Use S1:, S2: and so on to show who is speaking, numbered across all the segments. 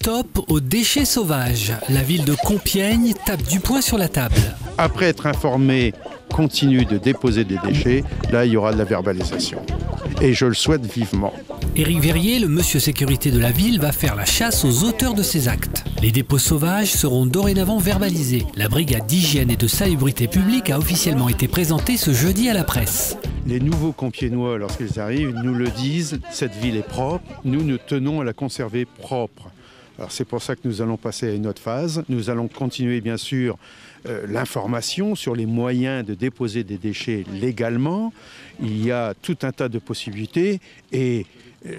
S1: Stop aux déchets sauvages. La ville de Compiègne tape du poing sur la table.
S2: Après être informé, continue de déposer des déchets, là il y aura de la verbalisation. Et je le souhaite vivement.
S1: Éric Verrier, le monsieur sécurité de la ville, va faire la chasse aux auteurs de ces actes. Les dépôts sauvages seront dorénavant verbalisés. La brigade d'hygiène et de salubrité publique a officiellement été présentée ce jeudi à la presse.
S2: Les nouveaux Compiègnois, lorsqu'ils arrivent, nous le disent, cette ville est propre, nous tenons à la conserver propre. Alors c'est pour ça que nous allons passer à une autre phase. Nous allons continuer bien sûr l'information sur les moyens de déposer des déchets légalement. Il y a tout un tas de possibilités et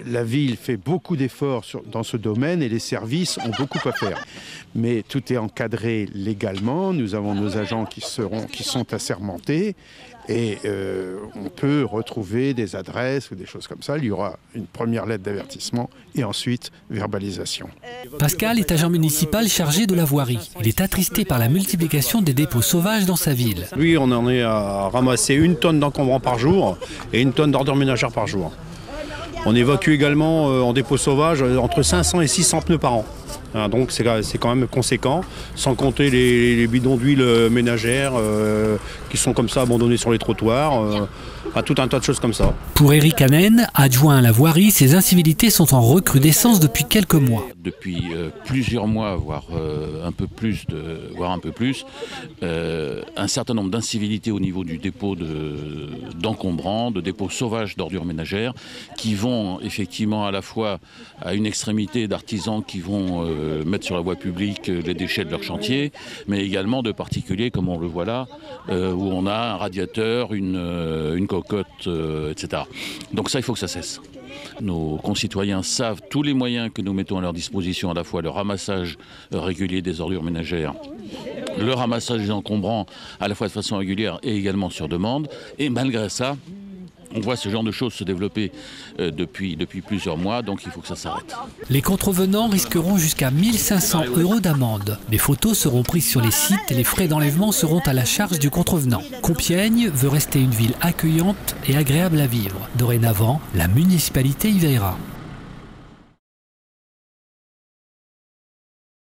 S2: la ville fait beaucoup d'efforts dans ce domaine et les services ont beaucoup à faire. Mais tout est encadré légalement. Nous avons nos agents qui sont assermentés et on peut retrouver des adresses ou des choses comme ça. Il y aura une première lettre d'avertissement et ensuite verbalisation.
S1: Pascal est agent municipal chargé de la voirie. Il est attristé par la multiplication des dépôts sauvages dans sa ville.
S3: Lui, on en est à ramasser 1 tonne d'encombrants par jour et 1 tonne d'ordures ménagères par jour. On évacue également en dépôt sauvage entre 500 et 600 pneus par an. Donc c'est quand même conséquent, sans compter les bidons d'huile ménagère qui sont comme ça abandonnés sur les trottoirs, tout un tas de choses comme ça.
S1: Pour Éric Hanen, adjoint à la voirie, ces incivilités sont en recrudescence depuis quelques mois.
S4: Depuis plusieurs mois, voire un peu plus, un certain nombre d'incivilités au niveau du dépôt d'encombrants, de dépôts sauvages d'ordures ménagères, qui vont effectivement à la fois à une extrémité d'artisans qui vont mettre sur la voie publique les déchets de leur chantier, mais également de particuliers comme on le voit là, où on a un radiateur, une cocotte, etc. Donc ça, il faut que ça cesse. Nos concitoyens savent tous les moyens que nous mettons à leur disposition, à la fois le ramassage régulier des ordures ménagères, le ramassage des encombrants à la fois de façon régulière et également sur demande. Et malgré ça, on voit ce genre de choses se développer depuis plusieurs mois, donc il faut que ça s'arrête.
S1: Les contrevenants risqueront jusqu'à 1 500 € d'amende. Des photos seront prises sur les sites et les frais d'enlèvement seront à la charge du contrevenant. Compiègne veut rester une ville accueillante et agréable à vivre. Dorénavant, la municipalité y veillera.